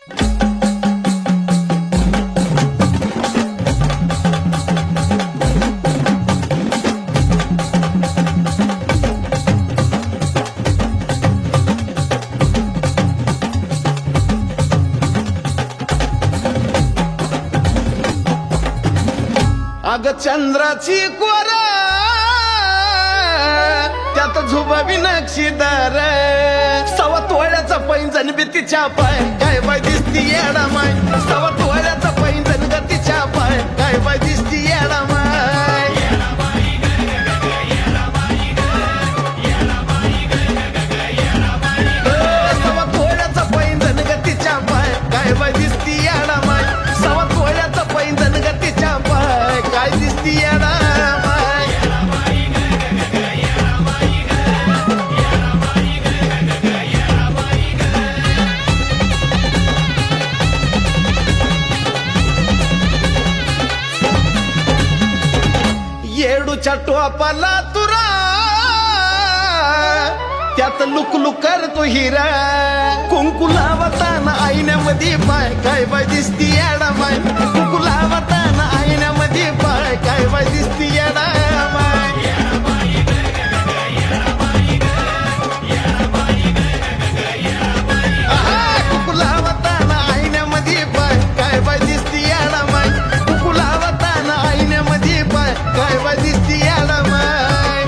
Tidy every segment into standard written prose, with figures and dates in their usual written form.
अग चंद्राची कोर त्यात झुबाबी नक्षीदार सवा तोळ्याचा पैंजण बी तिच्या पाय काय बाय दिसती येडा माय सवा तोळ्याचा पैंजण ग तिच्या पाय काय बाय दिसती येडा माय सवा तोळ्याचा पैंजण ग तिच्या पाय काय बाय दिसती येडा माय सवा तोळ्याचा पैंजण ग तिच्या पाय काय दिसती येडा माय येडूच्या टोपाला तुरा त्यात लुक लुक करतो हिरा कुंकू लावताना आईन्यामध्ये पाय काय बाय दिसती येडा माय कुंकू लावताना आईन्यामध्ये पाय काय बाय दिसती येडा माय कुंकू लावताना आईन्यामध्ये पाय काय बाय दिसती येडा माय कुंकू लावताना आईन्यामध्ये पाय काय बाय दिसती येडा माय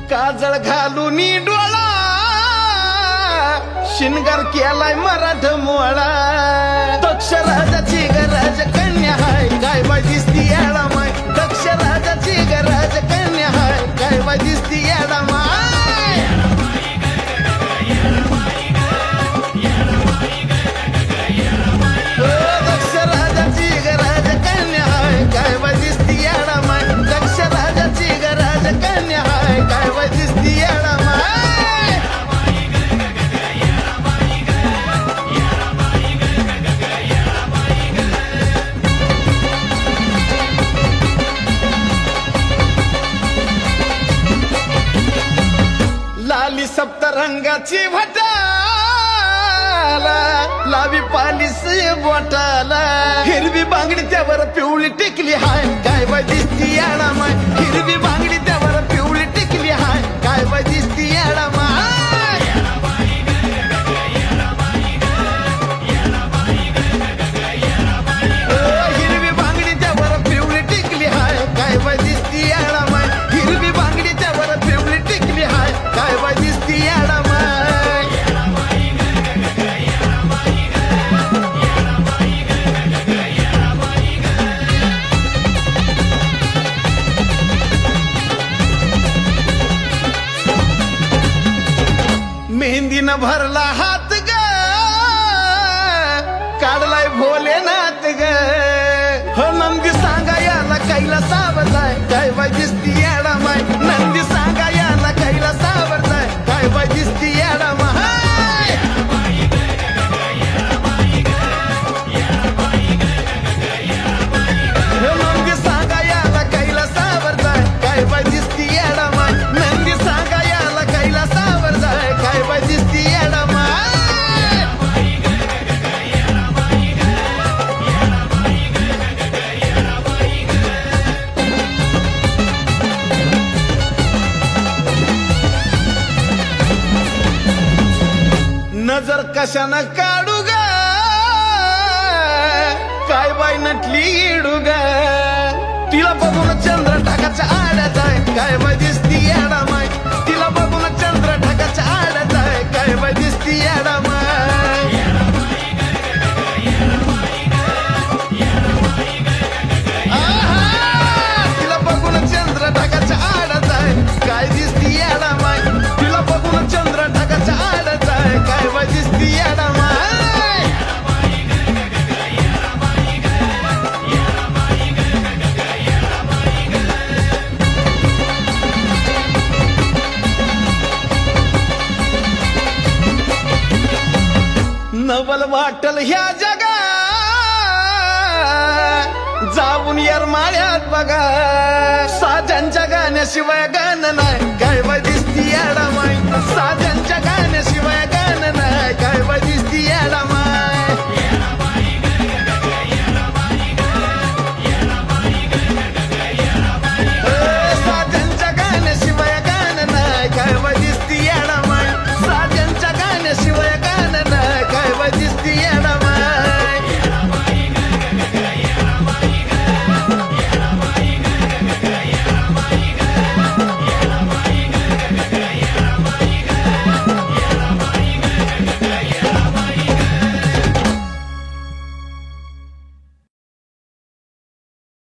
काजळ घालून डोळा शिनगार केलाय मराठ मोळा दक्ष राजाची गरज कन्या हाय काय बाय दिसती येडा माय दक्ष राजाची गरज कन्या हाय काय बाय दिसती येडा माय दक्ष राजाची गरज कन्या हाय काय बाय दिसती येडा माय दक्ष राजाची गरज कन्या हाय काय बाय दिसती येडा माय लाली सप्तरंगाची भटाला लावी पालिस बोटाला हिरवी बांगडी त्यावर पिवळी टिकली हाय काय बाय दिसती येडा माय हिरवी बांगडी त्यावर पिवळी टिकली हाय काय बाय दिसती येडा माय हिरवी बांगडी त्यावर पिवळी टिकली हाय काय बाय दिसती येडा माय हिरवी बांगडी त्यावर पिवळी टिकली हाय काय बाय दिसती येडा माय मेहंदीनं भरला हात ग काढलाय भोलेनाथ ग हो नंदी सांगा याला कैला सावरलाय काय बाय दिसती येडा माय नंदी सांगा याला कैला सावरलाय काय बाय दिसती येडा माय हो नंदी सांगा याला कैला सावरलाय काय बाय दिसती येडा माय नंदी सांगा याला कैला सावरलाय काय बाय दिसती येडा माय नजर कशानं काढू ग काय बाय नटली इडू ग तिला बघून चंद्र ढगाच्या आड्यात आहे काय बाय दिसती येडा माय तिला बघून चंद्र ढगाच्या आड्यात आहे काय बाय दिसती येडा माय तिला बघून चंद्र ढगाच्या आड्यात आहे काय दिसती येडा माय तिला बघून चंद्र ढगाच्या आड्यात आहे काय बाय दिसती येडा माय नवल वाटल ह्या जगा जाऊन येरमाळ्यात बघा साध्यांच्या गाण्याशिवाय गाणं नाही काय बाय दिसती येडामाय साध्यांच्या